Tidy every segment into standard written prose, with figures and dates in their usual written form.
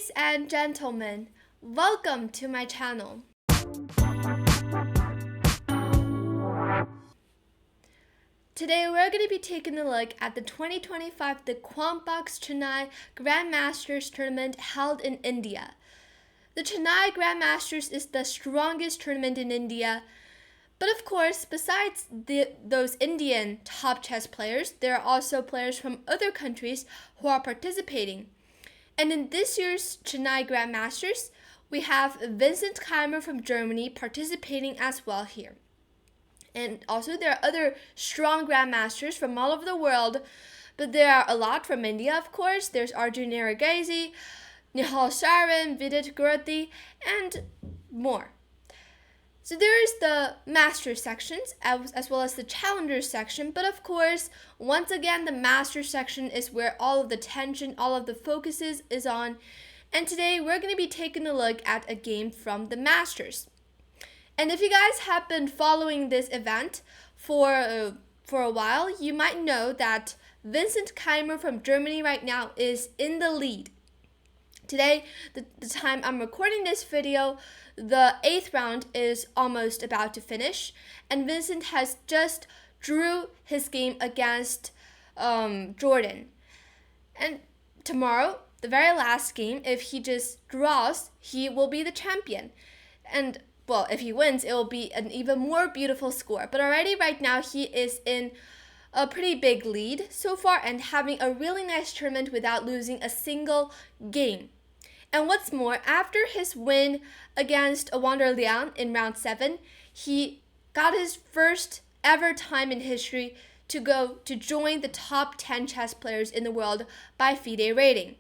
Ladies and gentlemen, welcome to my channel. Today we're going to be taking a look at the 2025 Quantbox Chennai Grandmasters tournament held in India. The Chennai Grandmasters is the strongest tournament in India, but of course, besides those Indian top chess players, there are also players from other countries who are participating. And in this year's Chennai Grandmasters, we have Vincent Keymer from Germany participating as well here. And also there are other strong Grandmasters from all over the world, but there are a lot from India, of course. There's Arjun Eragesi, Nihal Sharan, Vidit Gurati, and more. So there is the Masters sections as well as the Challengers section, but of course, once again, the Masters section is where all of the tension, all of the focuses is on. And today we're going to be taking a look at a game from the Masters. And if you guys have been following this event for a while, you might know that Vincent Keymer from Germany right now is in the lead. Today, the time I'm recording this video, the 8th round is almost about to finish, and Vincent has just drew his game against Jordan. And tomorrow, the very last game, if he just draws, he will be the champion. And well, if he wins, it will be an even more beautiful score. But already right now, he is in a pretty big lead so far and having a really nice tournament without losing a single game. And what's more, after his win against Awonder Liang in round 7, he got his first ever time in history to go to join the top 10 chess players in the world by FIDE rating.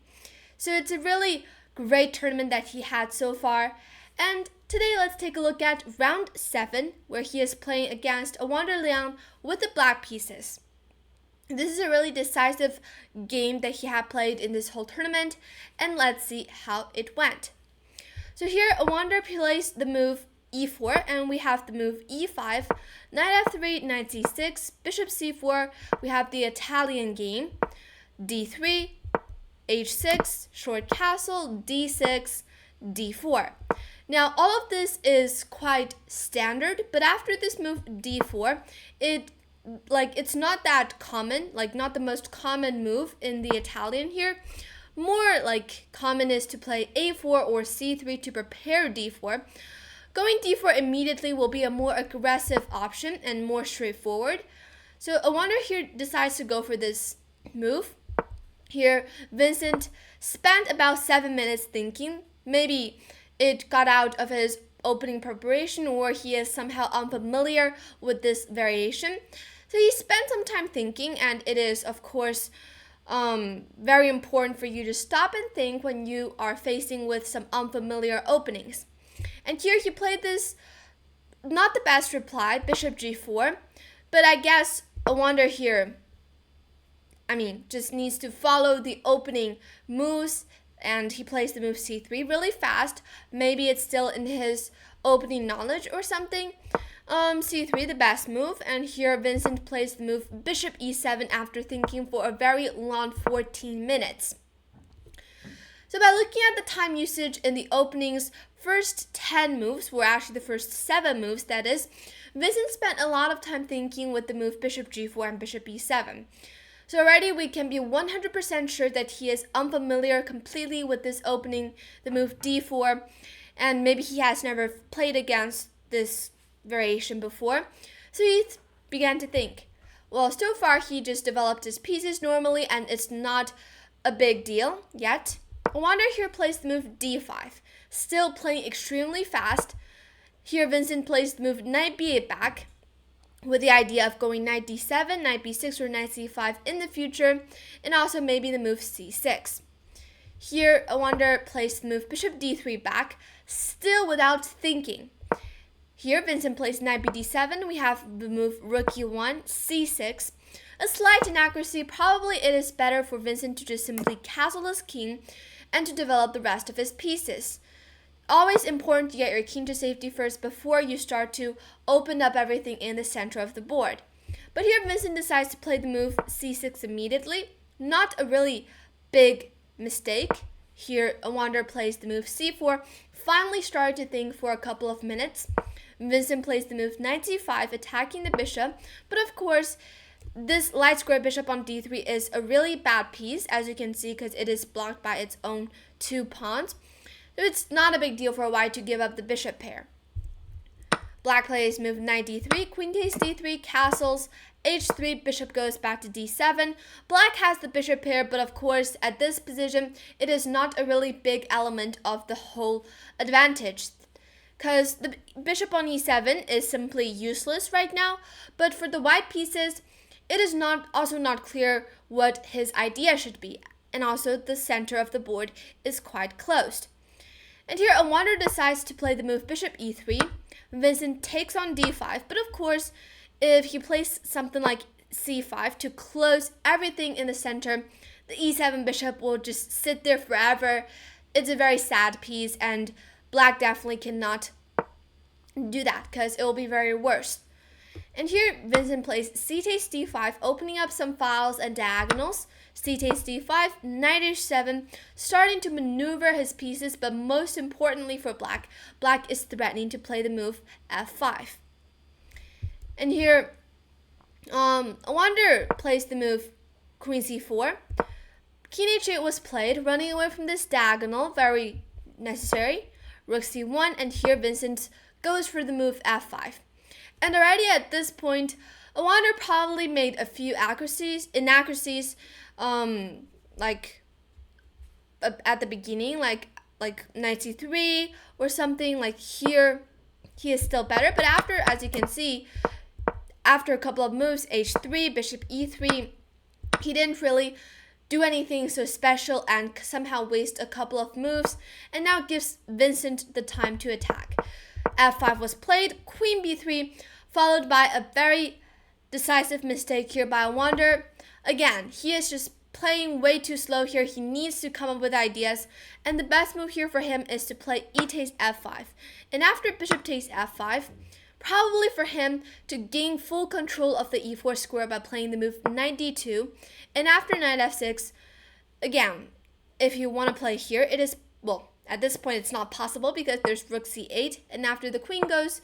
So it's a really great tournament that he had so far. And today let's take a look at round 7, where he is playing against Awonder Liang with the black pieces. This is a really decisive game that he had played in this whole tournament, and let's see how it went. So here, Awonder plays the move e4, and we have the move e5, knight f3, knight c6, bishop c4, we have the Italian game, d3, h6, short castle, d6, d4. Now, all of this is quite standard, but after this move d4, it's not that common, not the most common move in the Italian here. More common is to play a4 or c3 to prepare d4. Going d4 immediately will be a more aggressive option and more straightforward. So Awonder here decides to go for this move. Here, Vincent spent about 7 minutes thinking. Maybe it got out of his opening preparation, or he is somehow unfamiliar with this variation. So he spent some time thinking, and it is, of course, very important for you to stop and think when you are facing with some unfamiliar openings. And here he played this, not the best reply, bishop g4, but I guess Awonder here, just needs to follow the opening moves, and he plays the move c3 really fast. Maybe it's still in his opening knowledge or something. c3, the best move, and here Vincent plays the move bishop e7 after thinking for a very long 14 minutes. So by looking at the time usage in the opening's first 10 moves, were actually the first 7 moves, that is, Vincent spent a lot of time thinking with the move bishop g4 and bishop e7. So already we can be 100% sure that he is unfamiliar completely with this opening, the move d4, and maybe he has never played against this variation before. So he began to think, well, so far he just developed his pieces normally and it's not a big deal yet. Awonder here plays the move d5, still playing extremely fast. Here Vincent plays the move knight b8 back, with the idea of going knight d7, knight b6, or knight c5 in the future, and also maybe the move c6. Here, Awonder plays the move bishop d3 back, still without thinking. Here, Vincent plays knight bd7. We have the move rook e1, c6. A slight inaccuracy. Probably it is better for Vincent to just simply castle his king and to develop the rest of his pieces. Always important to get your king to safety first before you start to open up everything in the center of the board. But here Vincent decides to play the move c6 immediately. Not a really big mistake. Here, Awonder plays the move c4, finally started to think for a couple of minutes. Vincent plays the move knight c5, attacking the bishop, but of course, this light square bishop on d3 is a really bad piece, as you can see, because it is blocked by its own 2 pawns. So it's not a big deal for white to give up the bishop pair. Black plays move knight d3, queen takes d3, castles, h3, bishop goes back to d7. Black has the bishop pair, but of course, at this position, it is not a really big element of the whole advantage, because the bishop on e7 is simply useless right now. But for the white pieces, it is also not clear what his idea should be, and also the center of the board is quite closed. And here Awonder decides to play the move bishop e3. Vincent takes on d5, but of course, if he plays something like c5 to close everything in the center, the e7 bishop will just sit there forever. It's a very sad piece, and black definitely cannot do that because it will be very worse. And here Vincent plays c takes d5, opening up some files and diagonals. C takes d5, knight h7, starting to maneuver his pieces, but most importantly for black, black is threatening to play the move f5. And here, Awonder plays the move queen c4. King h8 was played, running away from this diagonal, very necessary. Rook c1, and here Vincent goes for the move f5. And already at this point, Awonder probably made a few inaccuracies, like at the beginning, like knight c3 or something. Like here, he is still better. But after, as you can see, after a couple of moves, h3, bishop e3, he didn't really do anything so special and somehow waste a couple of moves, and now gives Vincent the time to attack. f5 was played, queen b3, followed by a very decisive mistake here by Awonder. Again, he is just playing way too slow here. He needs to come up with ideas, and the best move here for him is to play e takes f5. And after bishop takes f5, probably for him to gain full control of the e4 square by playing the move knight d2. And after knight f6, again, if you want to play here, it is, well, at this point it's not possible because there's rook c8, and after the queen goes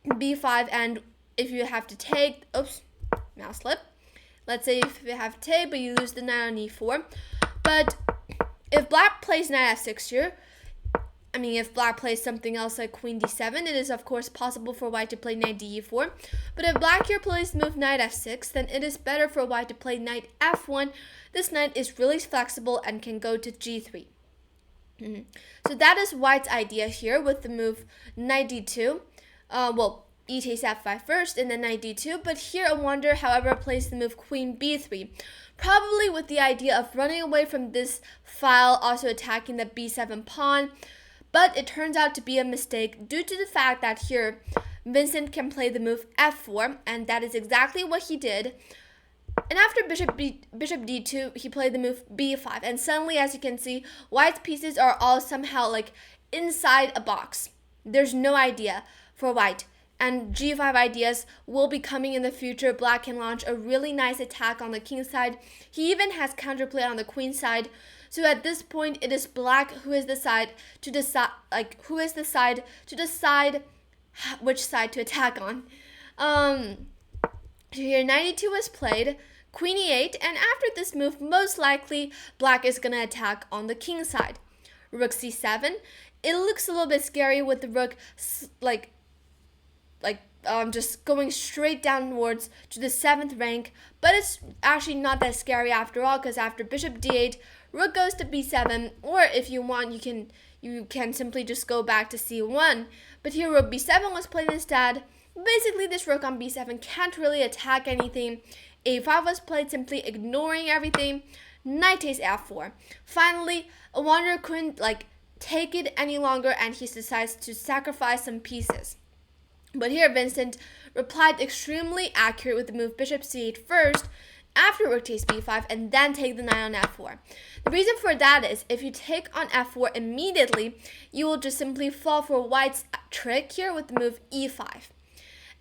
b5, and if you have to take, oops, mouse slip. Let's say if you have to take, but you lose the knight on e4. But if black plays knight f6 here, I mean, if black plays something else like queen d7, it is of course possible for white to play knight d4. But if black here plays the move knight f6, then it is better for white to play knight f1. This knight is really flexible and can go to g3. So that is white's idea here with the move knight d2. Well, e takes f5 first and then knight d2. But here Awonder, however, plays the move queen b3. Probably with the idea of running away from this file, also attacking the b7 pawn. But it turns out to be a mistake due to the fact that here Vincent can play the move f4, and that is exactly what he did. And after bishop d2, he played the move b5, and suddenly, as you can see, white's pieces are all somehow like inside a box. There's no idea for white, and g5 ideas will be coming in the future. Black can launch a really nice attack on the king side. He even has counterplay on the queen side. So at this point, it is black who is the side to decide, which side to attack on. So here, knight e2 was played, queen e8, and after this move, most likely black is gonna attack on the king side. Rook c7. It looks a little bit scary with the rook, just going straight downwards to the 7th rank, but it's actually not that scary after all, because after bishop d8, rook goes to b7, or if you want, you can simply just go back to c1. But here rook b7 was played instead. Basically, this rook on b7 can't really attack anything. a5 was played, simply ignoring everything. Knight takes f4. Finally, Awonder couldn't take it any longer, and he decides to sacrifice some pieces. But here Vincent replied extremely accurate with the move bishop c8 first, after rook takes b5, and then take the knight on f4. The reason for that is if you take on f4 immediately, you will just simply fall for white's trick here with the move e5.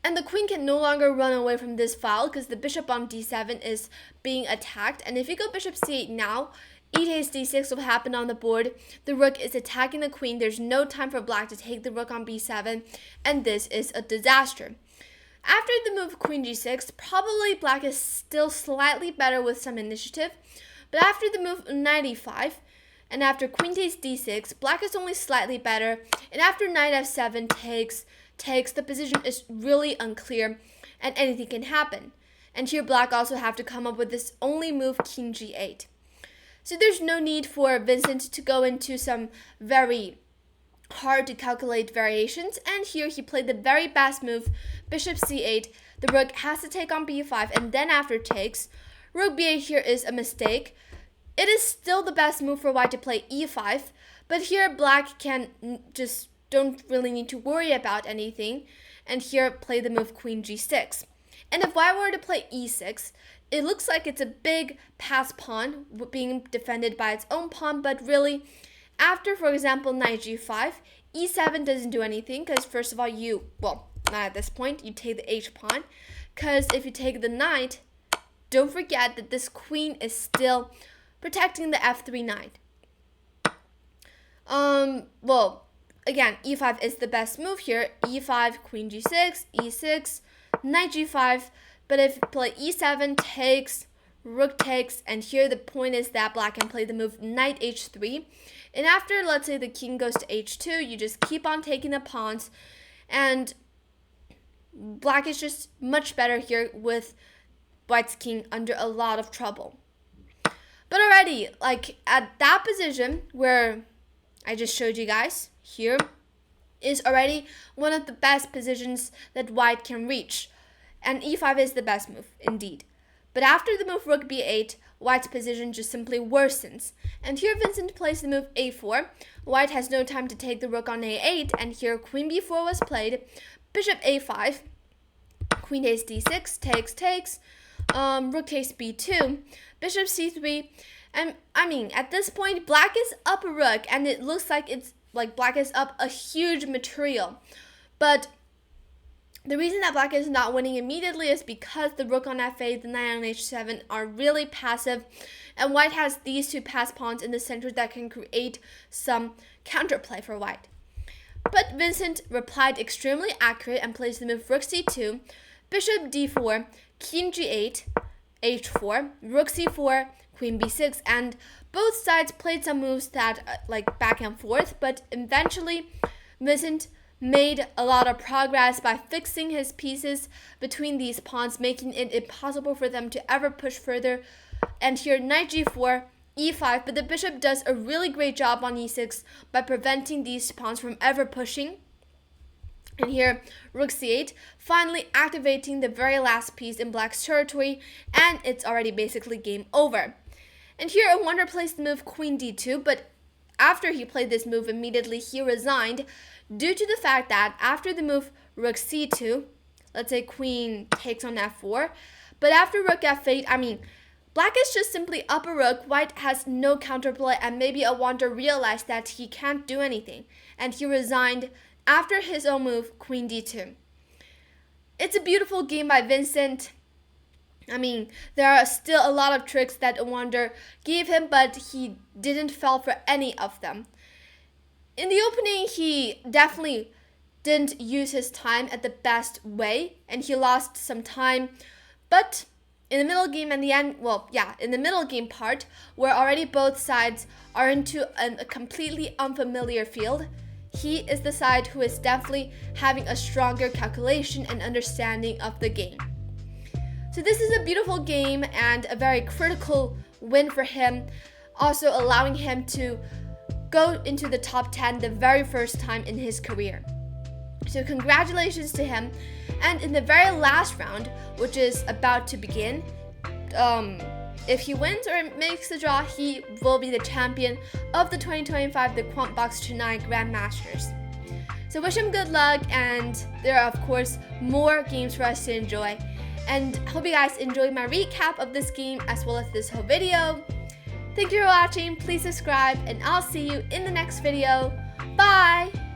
And the queen can no longer run away from this file because the bishop on d7 is being attacked. And if you go bishop c8 now, E takes d6 will happen on the board. The rook is attacking the queen. There's no time for black to take the rook on b7, and this is a disaster. After the move queen g6, probably black is still slightly better with some initiative, but after the move knight e5, and after queen takes d6, black is only slightly better, and after knight f7 takes, the position is really unclear, and anything can happen. And here black also have to come up with this only move king g8. So there's no need for Vincent to go into some very hard to calculate variations, and here he played the very best move, bishop c8. The rook has to take on b5, and then after takes, rook b8 here is a mistake. It is still the best move for white to play e5, but here black can just don't really need to worry about anything, and here play the move queen g6. And if white were to play e6, it looks like it's a big pass pawn being defended by its own pawn, but really, after, for example, knight g5, e7 doesn't do anything, because first of all, not at this point, you take the h pawn, because if you take the knight, don't forget that this queen is still protecting the f3 knight. Again, e5 is the best move here. e5, queen g6, e6, knight g5, but if you play e7, takes, rook takes, and here the point is that black can play the move knight h3, and after, let's say, the king goes to h2, you just keep on taking the pawns, and black is just much better here with white's king under a lot of trouble. But already, like at that position where I just showed you guys, here is already one of the best positions that white can reach. And e5 is the best move, indeed. But after the move rook b8, white's position just simply worsens. And here Vincent plays the move a4. White has no time to take the rook on a8, and here queen b4 was played. Bishop a5, queen takes d6, takes, rook takes b2, bishop c3, and at this point, black is up a rook, and it looks like it's like black is up a huge material. But the reason that black is not winning immediately is because the rook on f8, the knight on h7 are really passive, and white has these two pass pawns in the center that can create some counterplay for white. But Vincent replied extremely accurate and plays the move rook c2, bishop d4, king g8, h4, rook c4, queen b6, and both sides played some moves that like back and forth, but eventually Vincent made a lot of progress by fixing his pieces between these pawns, making it impossible for them to ever push further. And here knight g4, e5, but the bishop does a really great job on e6 by preventing these pawns from ever pushing. And here, rook c8, finally activating the very last piece in black's territory, and it's already basically game over. And here, Awonder plays the move queen d2, but after he played this move immediately, he resigned due to the fact that after the move rook c2, let's say queen takes on f4, but after rook f8, black is just simply up a rook, white has no counterplay, and maybe Awonder realized that he can't do anything, and he resigned after his own move, queen d2. It's a beautiful game by Vincent. There are still a lot of tricks that Awonder gave him, but he didn't fall for any of them. In the opening, he definitely didn't use his time at the best way, and he lost some time. But in the middle game and the end, in the middle game part, where already both sides are into a completely unfamiliar field, he is the side who is definitely having a stronger calculation and understanding of the game. So this is a beautiful game and a very critical win for him, also allowing him to go into the top 10 the very first time in his career. So congratulations to him. And in the very last round, which is about to begin, if he wins or makes the draw, he will be the champion of the 2025 the Quantbox Chennai Grandmasters. So wish him good luck, and there are of course more games for us to enjoy. And hope you guys enjoyed my recap of this game as well as this whole video. Thank you for watching, please subscribe, and I'll see you in the next video. Bye!